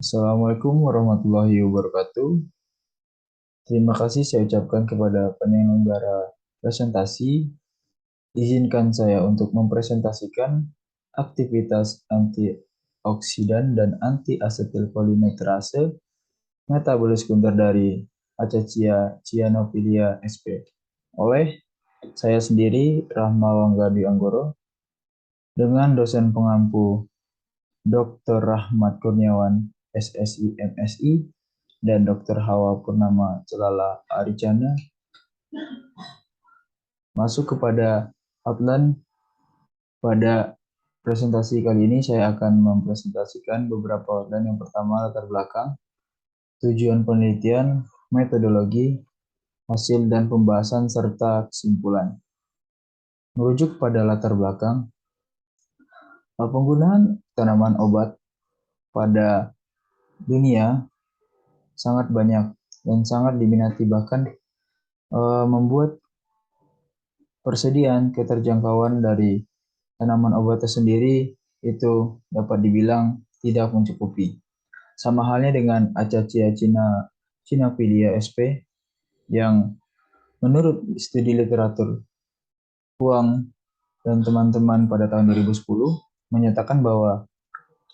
Assalamualaikum warahmatullahi wabarakatuh. Terima kasih saya ucapkan kepada penyelenggara presentasi. Izinkan saya untuk mempresentasikan aktivitas antioksidan dan antiasetilkolineterase metabolis sekunder dari Acacia cyanophylla sp. Oleh saya sendiri, Rahma Wanggadi Anggoro, dengan dosen pengampu Dr. Rahmat Kurniawan, SSI, MSI, dan Dr. Hawa Purnama Celala Aricana. Masuk kepada outline. Pada presentasi kali ini saya akan mempresentasikan beberapa outline. Yang pertama, latar belakang, tujuan penelitian, metodologi, hasil dan pembahasan, serta kesimpulan. Merujuk pada latar belakang, penggunaan tanaman obat pada dunia sangat banyak dan sangat diminati, bahkan membuat persediaan keterjangkauan dari tanaman obat sendiri itu dapat dibilang tidak mencukupi. Sama halnya dengan Acacia cyanophylla sp yang menurut studi literatur Huang dan teman-teman pada tahun 2010 menyatakan bahwa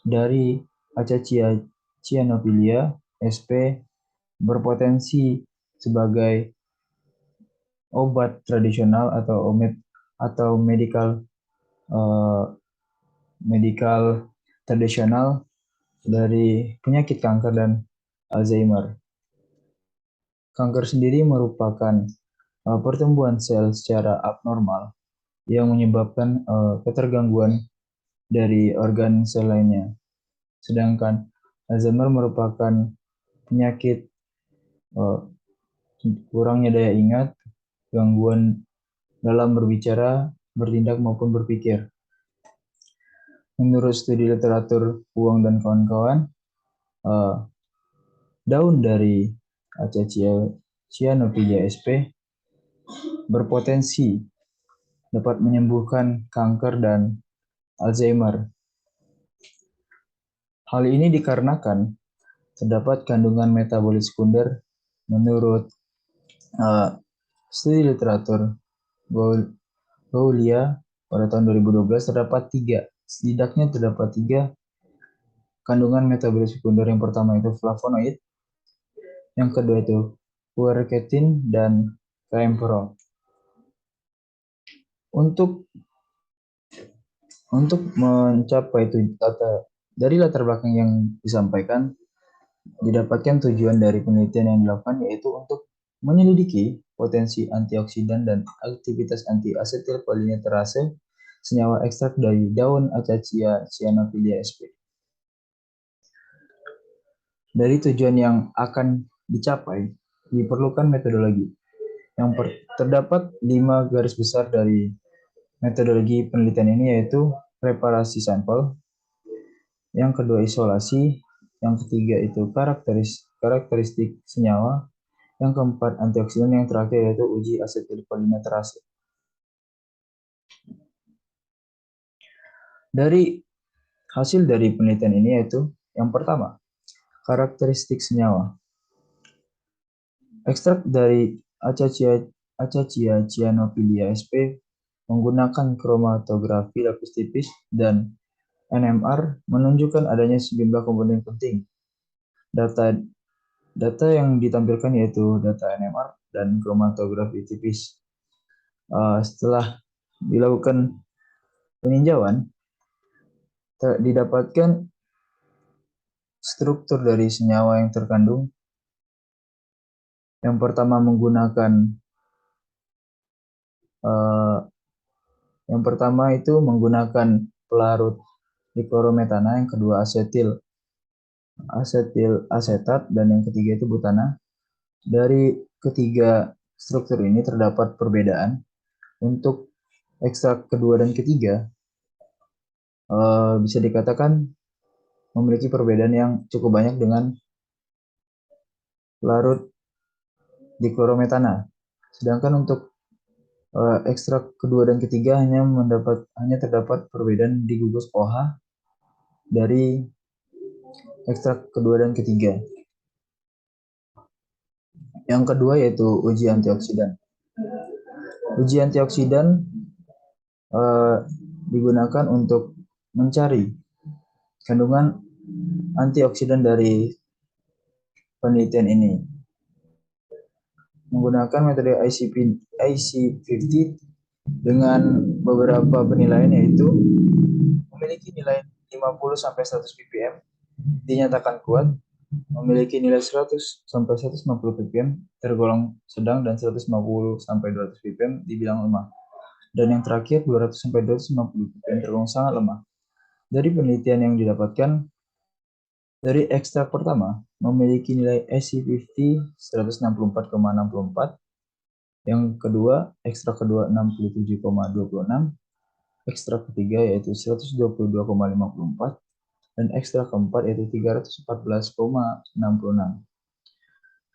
dari Acacia cyanophylla sp berpotensi sebagai obat tradisional atau uh, medical tradisional dari penyakit kanker dan Alzheimer. Kanker sendiri merupakan pertumbuhan sel secara abnormal yang menyebabkan ketergangguan dari organ sel lainnya. Sedangkan Alzheimer merupakan penyakit uh, kurangnya daya ingat, gangguan dalam berbicara, bertindak maupun berpikir. Menurut studi literatur Huang dan kawan-kawan, uh, daun dari Acacia cyanophylla sp berpotensi dapat menyembuhkan kanker dan Alzheimer. Hal ini dikarenakan terdapat kandungan metabolit sekunder. Menurut studi literatur Boulia pada tahun 2012 setidaknya terdapat tiga kandungan metabolit sekunder. Yang pertama itu flavonoid, yang kedua itu quercetin dan camphor. Untuk mencapai dari latar belakang yang disampaikan, didapatkan tujuan dari penelitian yang dilakukan yaitu untuk menyelidiki potensi antioksidan dan aktivitas anti-asetilkolineterase senyawa ekstrak dari daun Acacia cyanophylla sp. Dari tujuan yang akan dicapai, diperlukan metodologi. Terdapat 5 garis besar dari metodologi penelitian ini, yaitu preparasi sampel, yang kedua isolasi, yang ketiga itu karakteristik senyawa, yang keempat antioksidan, yang terakhir yaitu uji asetilkolineterase. Dari hasil dari penelitian ini yaitu yang pertama, karakteristik senyawa. Ekstrak dari Acacia cyanophylla sp menggunakan kromatografi lapis tipis dan NMR menunjukkan adanya sejumlah komponen penting. Data yang ditampilkan yaitu data NMR dan kromatografi tipis. Setelah dilakukan peninjauan, didapatkan struktur dari senyawa yang terkandung. Yang pertama menggunakan pelarut diklorometana, yang kedua asetil asetat, dan yang ketiga itu butana. Dari ketiga struktur ini terdapat perbedaan. Untuk ekstrak kedua dan ketiga bisa dikatakan memiliki perbedaan yang cukup banyak dengan larut diklorometana. Sedangkan untuk ekstrak kedua dan ketiga hanya terdapat perbedaan di gugus OH dari ekstrak kedua dan ketiga. Yang kedua yaitu uji antioksidan. Uji antioksidan digunakan untuk mencari kandungan antioksidan dari penelitian ini. Menggunakan metode IC50 dengan beberapa penilaian, yaitu memiliki nilai 50 sampai 100 ppm dinyatakan kuat, memiliki nilai 100 sampai 150 ppm tergolong sedang, dan 150 sampai 200 ppm dibilang lemah. Dan yang terakhir 200 sampai 250 ppm tergolong sangat lemah. Dari penelitian yang didapatkan dari ekstrak pertama memiliki nilai IC50 164,64, yang kedua ekstrak kedua 67,26, ekstrak ketiga yaitu 122,54, dan ekstrak keempat yaitu 314,66.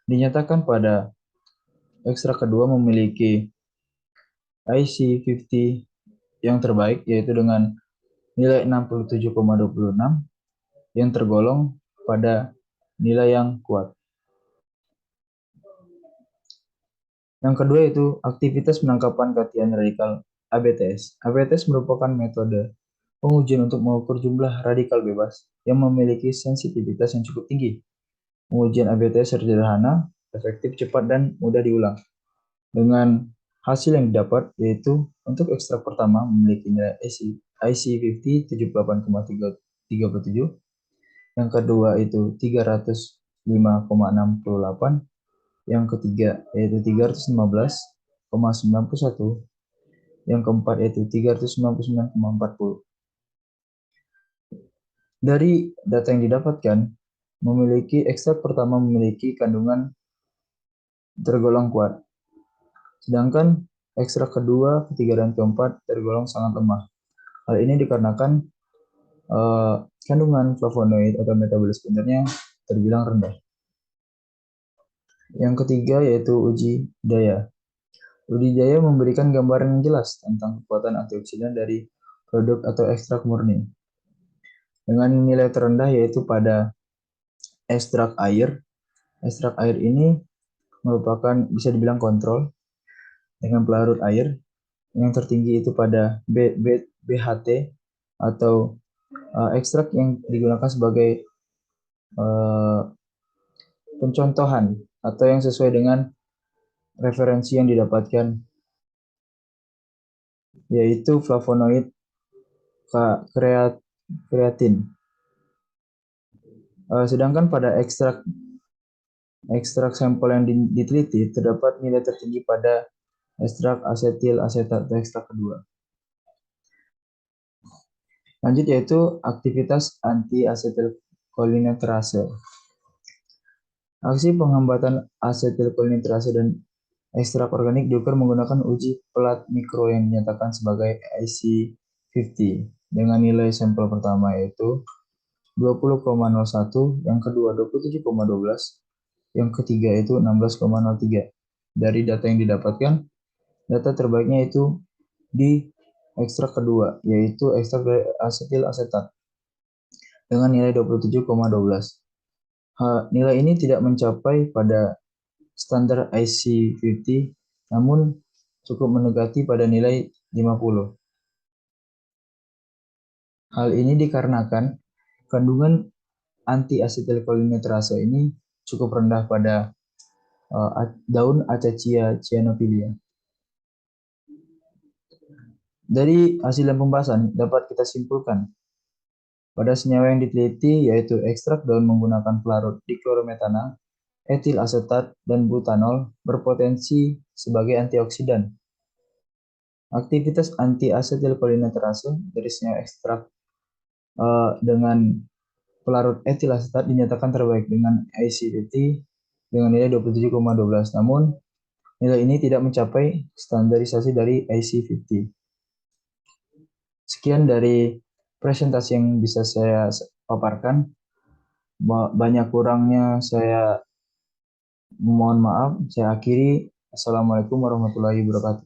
Dinyatakan pada ekstrak kedua memiliki IC50 yang terbaik, yaitu dengan nilai 67,26 yang tergolong pada nilai yang kuat. Yang kedua yaitu aktivitas penangkapan katian radikal ABTS. ABTS merupakan metode pengujian untuk mengukur jumlah radikal bebas yang memiliki sensitivitas yang cukup tinggi. Pengujian ABTS sederhana, efektif, cepat, dan mudah diulang. Dengan hasil yang didapat yaitu untuk ekstrak pertama memiliki nilai IC50 78,37, yang kedua itu 305,68, yang ketiga yaitu 315,91, yang keempat yaitu 399,40. Dari data yang didapatkan, memiliki ekstrak pertama memiliki kandungan tergolong kuat, sedangkan ekstrak kedua, ketiga, dan keempat tergolong sangat lemah. Hal ini dikarenakan kandungan flavonoid atau metabolisme terbilang rendah. Yang ketiga yaitu uji daya. Uji daya memberikan gambaran yang jelas tentang kekuatan antioksidan dari produk atau ekstrak murni. Dengan nilai terendah yaitu pada ekstrak air. Ekstrak air ini merupakan bisa dibilang kontrol dengan pelarut air. Yang tertinggi itu pada BHT atau ekstrak yang digunakan sebagai pencontohan atau yang sesuai dengan referensi yang didapatkan, yaitu flavonoid kreatin. Sedangkan pada ekstrak sampel yang diteliti terdapat nilai tertinggi pada ekstrak asetil asetat atau ekstrak kedua. Lanjut yaitu aktivitas anti-asetilkolinesterase. Aksi penghambatan asetilkolinesterase dan ekstrak organik diukur menggunakan uji pelat mikro yang dinyatakan sebagai IC50 dengan nilai sampel pertama yaitu 20,01, yang kedua 27,12, yang ketiga itu 16,03. Dari data yang didapatkan, data terbaiknya itu di ekstrak kedua, yaitu ekstrak asetil asetat dengan nilai 27,12. Nilai ini tidak mencapai pada standar IC50, namun cukup mendekati pada nilai 50. Hal ini dikarenakan kandungan anti-asetilkolinesterase ini cukup rendah pada daun Acacia cyanophylla. Dari hasil pembahasan dapat kita simpulkan pada senyawa yang diteliti yaitu ekstrak daun menggunakan pelarut diklorometana, etil asetat, dan butanol berpotensi sebagai antioksidan. Aktivitas anti-asetilkolinesterase dari senyawa ekstrak dengan pelarut etil asetat dinyatakan terbaik dengan IC50 dengan nilai 27,12. Namun, nilai ini tidak mencapai standarisasi dari IC50. Sekian dari presentasi yang bisa saya paparkan. Banyak kurangnya saya mohon maaf. Saya akhiri. Assalamualaikum warahmatullahi wabarakatuh.